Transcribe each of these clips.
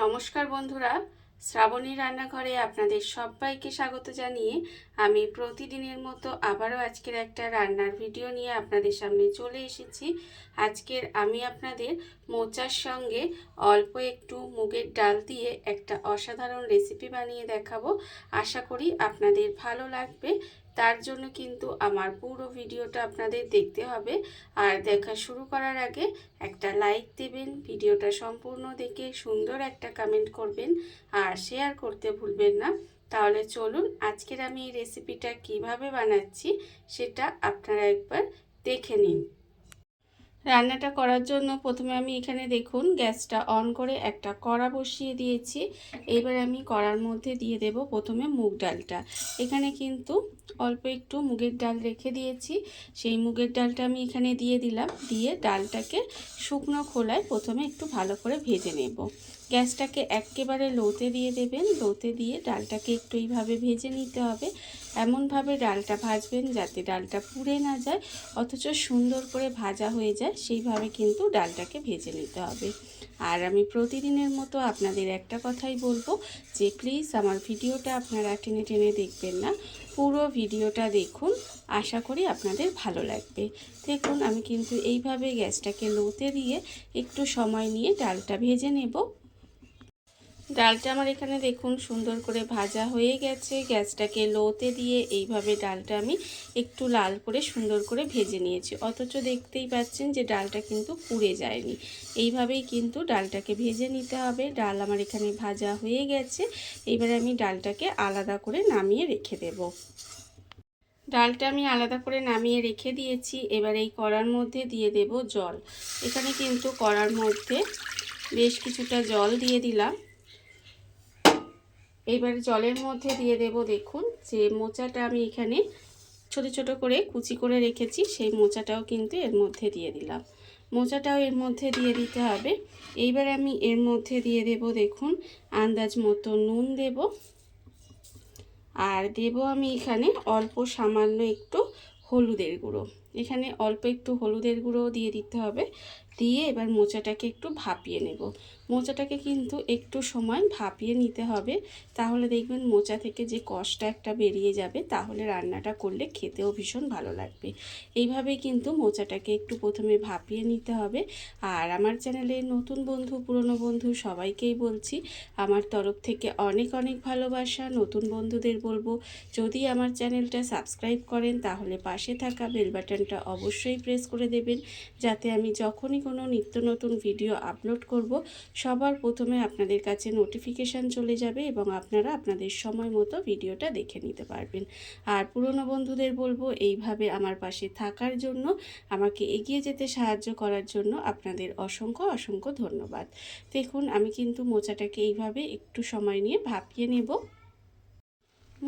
নমস্কার বন্ধুরা, শ্রাবণী রান্নাঘরে আপনাদের সবাইকে স্বাগত জানিয়ে আমি প্রতিদিনের মতো আবারও আজকের একটা রান্নার ভিডিও নিয়ে আপনাদের সামনে চলে এসেছি। আজকের আমি আপনাদের মোচার সঙ্গে অল্প একটু মুগের ডাল দিয়ে একটা অসাধারণ রেসিপি বানিয়ে দেখাবো। আশা করি আপনাদের ভালো লাগবে। তার জন্য কিন্তু আমার পুরো ভিডিওটা আপনাদের দেখতে হবে। আর দেখা শুরু করার আগে একটা লাইক দেবেন, ভিডিওটা সম্পূর্ণ দেখে সুন্দর একটা কমেন্ট করবেন আর শেয়ার করতে ভুলবেন না। তাহলে চলুন আজকের আমি এই রেসিপিটা কিভাবে বানাচ্ছি সেটা আপনারা একবার দেখে নিন। রান্নাটা করার জন্য প্রথমে আমি এখানে দেখুন গ্যাসটা অন করে একটা কড়া বসিয়ে দিয়েছি। এবার আমি কড়ার মধ্যে দিয়ে দেব প্রথমে মুগ ডালটা। এখানে কিন্তু অল্প একটু মুগের ডাল রেখে দিয়েছি, সেই মুগের ডালটা আমি এখানে দিয়ে দিলাম। দিয়ে ডালটাকে শুকনো খোলায় প্রথমে একটু ভালো করে ভেজে নেব। গ্যাসটাকে একেবারে লোতে দিয়ে দেবেন। লোতে দিয়ে ডালটাকে একটু এইভাবে ভেজে নিতে হবে। এমনভাবে ডালটা ভাজবেন যাতে ডালটা পুড়ে না যায়, অথচ সুন্দর করে ভাজা হয়ে যায়, সেইভাবে কিন্তু ডালটাকে ভেজে নিতে হবে। আর আমি প্রতিদিনের মতো আপনাদের একটা কথাই বলবো যে প্লিজ আমার ভিডিওটা আপনারা টেনে টেনে দেখবেন না, পুরো ভিডিওটা দেখুন। আশা করি আপনাদের ভালো লাগবে। দেখুন আমি কিন্তু এইভাবে গ্যাসটাকে লোতে দিয়ে একটু সময় নিয়ে ডালটা ভেজে নেব। ডালটা আমার এখানে দেখুন সুন্দর করে ভাজা হয়ে গেছে। গ্যাসটাকে লোতে দিয়ে এইভাবে ডালটা আমি একটু লাল করে সুন্দর করে ভেজে নিয়েছি, অথচ দেখতেই পাচ্ছেন যে ডালটা কিন্তু পুড়ে যায়নি। এইভাবেই কিন্তু ডালটাকে ভেজে নিতে হবে। ডাল আমার এখানে ভাজা হয়ে গেছে। এবারে আমি ডালটাকে আলাদা করে নামিয়ে রেখে দেব। ডালটা আমি আলাদা করে নামিয়ে রেখে দিয়েছি। এবার এই কড়ার মধ্যে দিয়ে দেব জল। এখানে কিন্তু কড়ার মধ্যে বেশ কিছুটা জল দিয়ে দিলাম। এবার জলের মধ্যে দিয়ে দেব দেখুন যে মোচাটা আমি এখানে ছোট ছোট করে কুচি করে রেখেছি, সেই মোচাটাও কিন্তু এর মধ্যে দিয়ে দিলাম। মোচাটাও এর মধ্যে দিয়ে দিতে হবে। এইবার আমি এর মধ্যে দিয়ে দেব দেখুন আন্দাজ মতো নুন দেব। আর দেব আমি এখানে অল্প সামান্য একটু হলুদের গুঁড়ো। এখানে অল্প একটু হলুদের গুঁড়ো দিয়ে দিতে হবে। দিয়ে এবার মোচাটাকে একটু ভাপিয়ে নেব। মোচাটাকে কিন্তু একটু সময় ভাপিয়ে নিতে হবে, তাহলে দেখবেন মোচা থেকে যে কষটা একটা বেরিয়ে যাবে, তাহলে রান্নাটা করলে খেতেও ভীষণ ভালো লাগবে। এইভাবেই কিন্তু মোচাটাকে একটু প্রথমে ভাপিয়ে নিতে হবে। আর আমার চ্যানেলে নতুন বন্ধু পুরনো বন্ধু সবাইকেই বলছি আমার তরফ থেকে অনেক অনেক ভালোবাসা। নতুন বন্ধুদের বলবো যদি আমার চ্যানেলটা সাবস্ক্রাইব করেন তাহলে পাশে থাকা বেল বাটনটা অবশ্যই প্রেস করে দেবেন, যাতে আমি যখনই কোনো নিত্য নতুন ভিডিও আপলোড করব সবার প্রথমে আপনাদের কাছে নোটিফিকেশান চলে যাবে এবং আপনারা আপনাদের সময় মতো ভিডিওটা দেখে নিতে পারবেন। আর পুরনো বন্ধুদের বলবো এইভাবে আমার পাশে থাকার জন্য, আমাকে এগিয়ে যেতে সাহায্য করার জন্য আপনাদের অসংখ্য অসংখ্য ধন্যবাদ। দেখুন আমি কিন্তু মোচাটাকে এইভাবে একটু সময় নিয়ে ভাপিয়ে নেব।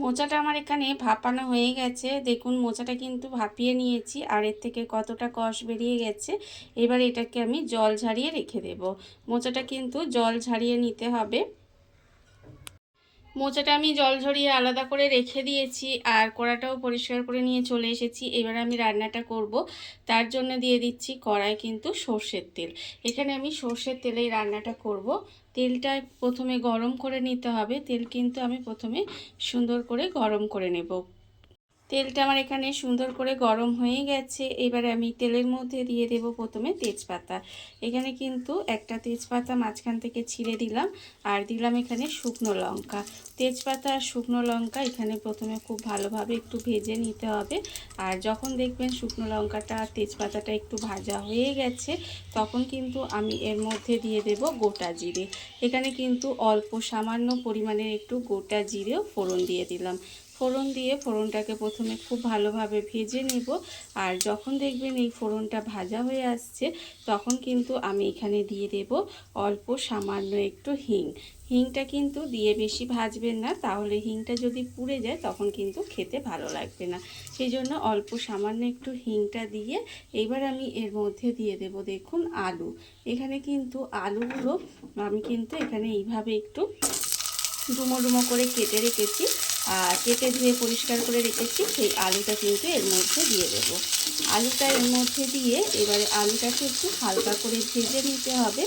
মোচাটা আমার এখানে ভাপানো হয়ে গেছে। দেখুন মোচাটা কিন্তু ভাপিয়ে নিয়েছি আর এর থেকে কতটা কষ বেরিয়ে গেছে। এবার এটাকে আমি জল ঝারিয়ে রেখে দেব। মোচাটা কিন্তু জল ঝারিয়ে নিতে হবে। মোচাটা আমি জল ঝরিয়ে আলাদা করে রেখে দিয়েছি আর কড়াটাও পরিষ্কার করে নিয়ে চলে এসেছি। এবার আমি রান্নাটা করব, তার জন্য দিয়ে দিচ্ছি কড়ায় কিন্তু সর্ষের তেল। এখানে আমি সর্ষের তেলেই রান্নাটা করব। তেলটা প্রথমে গরম করে নিতে হবে। তেল কিন্তু আমি প্রথমে সুন্দর করে গরম করে নেব। তেলটা আমার এখানে সুন্দর করে গরম হয়ে গেছে। এবারে আমি তেলের মধ্যে দিয়ে দেব প্রথমে তেজপাতা। এখানে কিন্তু একটা তেজপাতা মাঝখান থেকে ছিঁড়ে দিলাম আর দিলাম এখানে শুকনো লঙ্কা। তেজপাতা আর শুকনো লঙ্কা এখানে প্রথমে খুব ভালোভাবে একটু ভেজে নিতে হবে। আর যখন দেখবেন শুকনো লঙ্কাটা আর তেজপাতাটা একটু ভাজা হয়ে গেছে, তখন কিন্তু আমি এর মধ্যে দিয়ে দেব গোটা জিরে। এখানে কিন্তু অল্প সামান্য পরিমাণের একটু গোটা জিরেও ফোড়ন দিয়ে দিলাম। ফোড়ন দিয়ে ফোড়নটাকে প্রথমে খুব ভালোভাবে ভেজে নেব। আর যখন দেখবেন এই ফোড়নটা ভাজা হয়ে আসছে, তখন কিন্তু আমি এখানে দিয়ে দেব অল্প সামান্য একটু হিং। হিংটা কিন্তু দিয়ে বেশি ভাজবেন না, তাহলে হিংটা যদি পুড়ে যায় তখন কিন্তু খেতে ভালো লাগবে না। সেই জন্য অল্প সামান্য একটু হিংটা দিয়ে এবার আমি এর মধ্যে দিয়ে দেব দেখুন আলু। এখানে কিন্তু আলুগুলো আমি কিন্তু এখানে এইভাবে একটু ডুমো ডুমো করে কেটে রেখেছি আর কেটে ধুয়ে পরিষ্কার করে রেখেছি। সেই আলুটা কিন্তু এর মধ্যে দিয়ে দেব। আলুটা এর মধ্যে দিয়ে এবারে আলুটাকে একটু হালকা করে ভেজে নিতে হবে।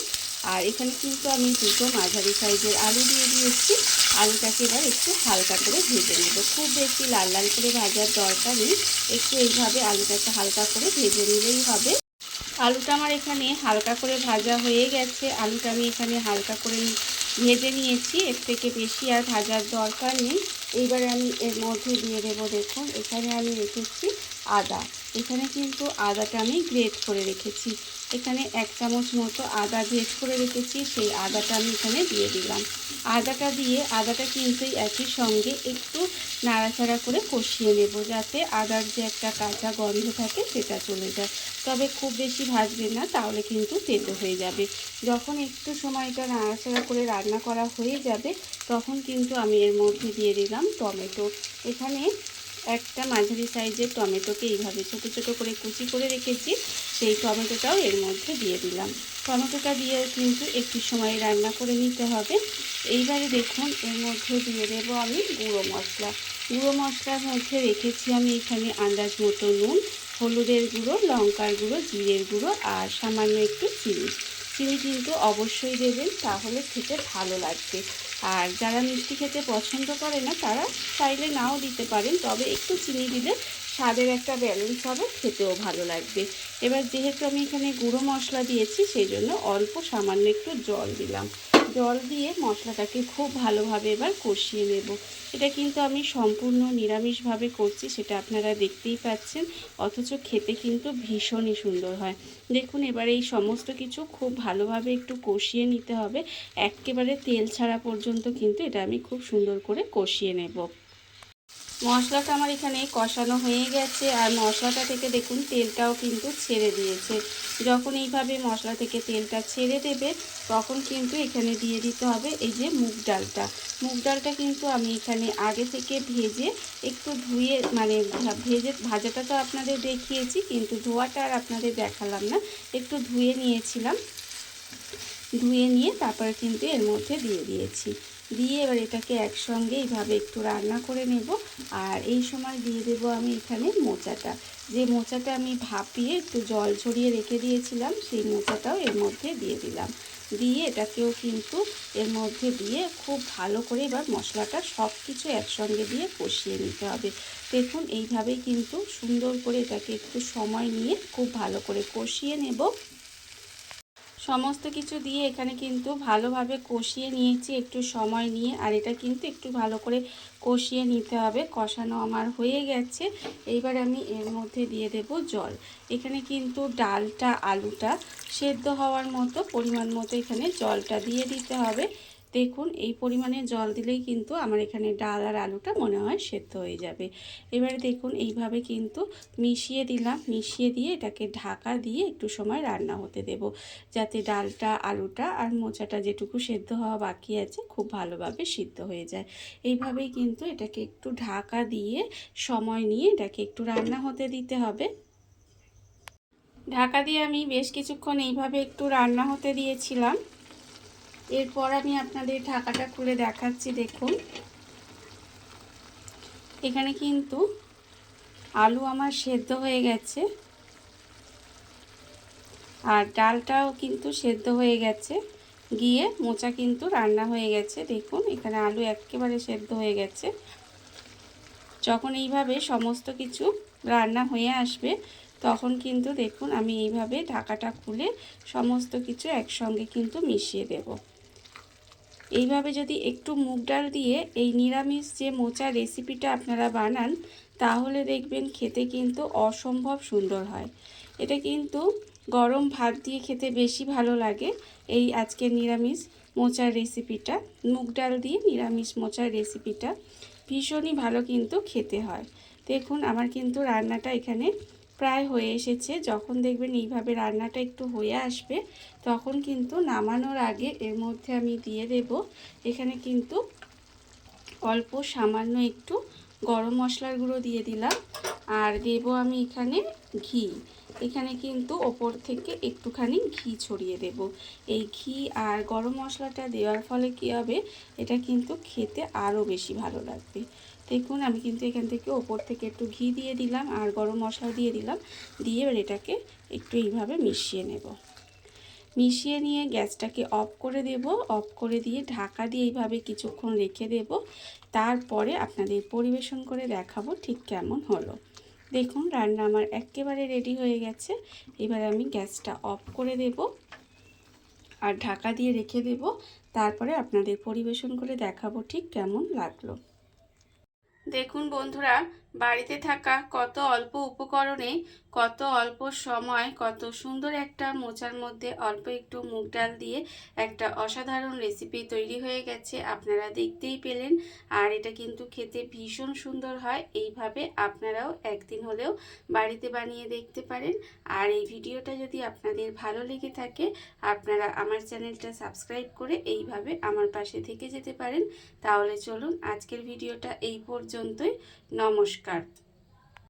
আর এখানে কিন্তু আমি দুটো মাঝারি সাইজের আলু দিয়ে দিয়েছি। আলুটাকে এবার একটু হালকা করে ভেজে নেব। খুব বেশি লাল লাল করে ভাজার দরকার নেই, একটু এইভাবে আলুটাকে হালকা করে ভেজে নিলেই হবে। আলুটা আমার এখানে হালকা করে ভাজা হয়ে গেছে। আলুটা আমি এখানে হালকা করে ভেজে নিয়েছি, এর থেকে বেশি আর ভাজার দরকার নেই। এইবারে আমি এর মধ্যে দিয়ে দেবো, দেখুন এখানে আমি রেখেছি আদা। এখানে কিন্তু আদাটা আমি গ্রেট করে রেখেছি। এখানে 1 চামচ মতো আদা গ্রেট করে রেখেছি, সেই আদাটা আমি এখানে দিয়ে দিলাম। আদাটা কিন্তু একই সঙ্গে একটু নাড়াচাড়া করে কষিয়ে নেব, যাতে আদার যে একটা কাঁচা গন্ধ থাকে সেটা চলে যায়। তবে খুব বেশি ভাজবেন না, তাহলে কিন্তু তেতো হয়ে যাবে। যখন একটু সময়টা নাড়াচাড়া করে রান্না করা হয়ে যাবে, তখন কিন্তু আমি এর মধ্যে দিয়ে দিলাম টমেটো। এখানে একটা মাঝারি সাইজের টমেটোকে এইভাবে ছোট ছোট করে কুচি করে রেখেছি, সেই টমেটোটাও এর মধ্যে দিয়ে দিলাম। টমেটোটা দিয়েও কিন্তু একটু সময় রান্না করে নিতে হবে। এইবারে দেখুন এর মধ্যে দিয়ে দেবো আমি গুঁড়ো মশলা। গুঁড়ো মশলার মধ্যে রেখেছি আমি এখানে আন্দাজ মতো নুন, হলুদের গুঁড়ো, লঙ্কার গুঁড়ো, জিরের গুঁড়ো আর সামান্য একটু চিনি। চিনি কিন্তু অবশ্যই দেবেন, তাহলে খেতে ভালো লাগবে। আর যারা মিষ্টি খেতে পছন্দ করে না তারা চাইলে নাও দিতে পারেন, তবে একটু চিনি দিলে স্বাদের একটা ব্যালেন্স হবে, খেতেও ভালো লাগবে। এবার যেহেতু আমি এখানে গুঁড়ো মশলা দিয়েছি, সেই জন্য অল্প সামান্য একটু জল দিলাম। জল দিয়ে মশলাটাকে খুব ভালোভাবে এবার কষিয়ে নেব। এটা কিন্তু আমি সম্পূর্ণ নিরামিষভাবে করছি, সেটা আপনারা দেখতেই পাচ্ছেন, অথচ খেতে কিন্তু ভীষণই সুন্দর হয়। দেখুন এবার এই সমস্ত কিছু খুব ভালোভাবে একটু কষিয়ে নিতে হবে, একেবারে তেল ছাড়া পর্যন্ত কিন্তু এটা আমি খুব সুন্দর করে কষিয়ে নেব। মশলাটা আমার এখানে কষানো হয়ে গেছে, আর মশলাটা থেকে দেখুন তেলটাও কিন্তু ছেড়ে দিয়েছে। যখন এইভাবে মশলা থেকে তেলটা ছেড়ে দেবে, তখন কিন্তু এখানে দিয়ে দিতে হবে এই যে মুগ ডালটা। মুগ ডালটা কিন্তু আমি এখানে আগে থেকে ভেজে একটু ধুয়ে, মানে ভাজাটা তো আপনাদের দেখিয়েছি, কিন্তু ধোয়াটা আর আপনাদের দেখালাম না। একটু ধুয়ে নিয়েছিলাম, ধুয়ে নিয়ে তারপরে কিন্তু এর মধ্যে দিয়ে দিয়েছি। দিয়ে এবার এটাকে একসঙ্গে এইভাবে একটু রান্না করে নেব। আর এই সময় দিয়ে দেব আমি এখানে মোচাটা। যে মোচাটা আমি ভাপিয়ে একটু জল ঝরিয়ে রেখে দিয়েছিলাম, সেই মোচাটাও এর মধ্যে দিয়ে দিলাম। দিয়ে এটাকেও কিন্তু এর মধ্যে দিয়ে খুব ভালো করে এবার মশলাটা সব কিছু একসঙ্গে দিয়ে কষিয়ে নিতে হবে। দেখুন এইভাবেই কিন্তু সুন্দর করে এটাকে একটু সময় নিয়ে খুব ভালো করে কষিয়ে নেব। সমস্ত কিছু দিয়ে এখানে কিন্তু ভালোভাবে কষিয়ে নিয়েছি একটু সময় নিয়ে, আর এটা কিন্তু একটু ভালো করে কষিয়ে নিতে হবে। কষানো আমার হয়ে গেছে। এইবার আমি এর মধ্যে দিয়ে দেব জল। এখানে কিন্তু ডালটা আলুটা সেদ্ধ হওয়ার মতো পরিমাণ মতো এখানে জলটা দিয়ে দিতে হবে। দেখুন এই পরিমাণে জল দিলেই কিন্তু আমার এখানে ডাল আর আলুটা মনে হয় সেদ্ধ হয়ে যাবে। এবারে দেখুন এইভাবে কিন্তু মিশিয়ে দিলাম, মিশিয়ে দিয়ে এটাকে ঢাকা দিয়ে একটু সময় রান্না হতে দেব, যাতে ডালটা আলুটা আর মোচাটা যেটুকু সেদ্ধ হওয়া বাকি আছে খুব ভালোভাবে সিদ্ধ হয়ে যায়। এইভাবেই কিন্তু এটাকে একটু ঢাকা দিয়ে সময় নিয়ে এটাকে একটু রান্না হতে দিতে হবে। ঢাকা দিয়ে আমি বেশ কিছুক্ষণ এইভাবে একটু রান্না হতে দিয়েছিলাম। এরপর আমি আপনাদের ঢাকাটা খুলে দেখাচ্ছি। দেখুন এখানে কিন্তু আলু আমার সেদ্ধ হয়ে গেছে, আর ডালটাও কিন্তু সেদ্ধ হয়ে গেছে, গিয়ে মোচা কিন্তু রান্না হয়ে গেছে। দেখুন এখানে আলু একেবারে সেদ্ধ হয়ে গেছে। যখন এইভাবে সমস্ত কিছু রান্না হয়ে আসবে, তখন কিন্তু দেখুন আমি এইভাবে ঢাকাটা খুলে সমস্ত কিছু একসঙ্গে কিন্তু মিশিয়ে দেব। এইভাবে যদি একটু মুগ ডাল দিয়ে এই নিরামিষ যে মোচা রেসিপিটা আপনারা বানান, তাহলে দেখবেন খেতে কিন্তু অসম্ভব সুন্দর হয়। এটা কিন্তু গরম ভাত দিয়ে খেতে বেশি ভালো লাগে। এই আজকের নিরামিষ মোচার রেসিপিটা, মুগ ডাল দিয়ে নিরামিষ মোচার রেসিপিটা ভীষণই ভালো কিন্তু খেতে হয়। দেখুন আমার কিন্তু রান্নাটা এখানে প্রায় হয়ে এসেছে। যখন দেখবেন এইভাবে রান্নাটা একটু হয়ে আসবে, তখন কিন্তু নামানোর আগে এর মধ্যে আমি দিয়ে দেব এখানে কিন্তু অল্প সামান্য একটু গরম মশলার গুঁড়ো দিয়ে দিলাম, আর দেব আমি এখানে ঘি। এখানে কিন্তু ওপর থেকে একটুখানি ঘি ছড়িয়ে দেব। এই ঘি আর গরম মশলাটা দেওয়ার ফলে কী হবে, এটা কিন্তু খেতে আরও বেশি ভালো লাগবে। দেখুন আমি কিন্তু এখান থেকে ওপর থেকে একটু ঘি দিয়ে দিলাম আর গরম মশলা দিয়ে দিলাম, দিয়ে এটাকে একটু এইভাবে মিশিয়ে নেব। মিশিয়ে নিয়ে গ্যাসটাকে অফ করে দেব। অফ করে দিয়ে ঢাকা দিয়ে এইভাবে কিছুক্ষণ রেখে দেব। তারপরে আপনাদের পরিবেশন করে দেখাবো ঠিক কেমন হলো। দেখুন রান্না আমার একেবারে রেডি হয়ে গেছে। এবার আমি গ্যাসটা অফ করে দেব আর ঢাকা দিয়ে রেখে দেব। তারপরে আপনাদের পরিবেশন করে দেখাবো ঠিক কেমন লাগলো। দেখুন বন্ধুরা, বাড়িতে থাকা কত অল্প উপকরণে কত অল্প সময় কত সুন্দর একটা মোচার মধ্যে অল্প একটু মুগ ডাল দিয়ে একটা অসাধারণ রেসিপি তৈরি হয়ে গেছে। আপনারা দেখতেই পেলেন। আর এটা কিন্তু খেতে ভীষণ সুন্দর হয়। এইভাবে আপনারাও একদিন হলেও বাড়িতে বানিয়ে দেখতে পারেন। আর এই ভিডিওটা যদি আপনাদের ভালো লেগে থাকে, আপনারা আমার চ্যানেলটা সাবস্ক্রাইব করে এইভাবে আমার পাশে থেকে যেতে পারেন। তাহলে চলুন আজকের ভিডিওটা এই পর্যন্তই। নমস্কার।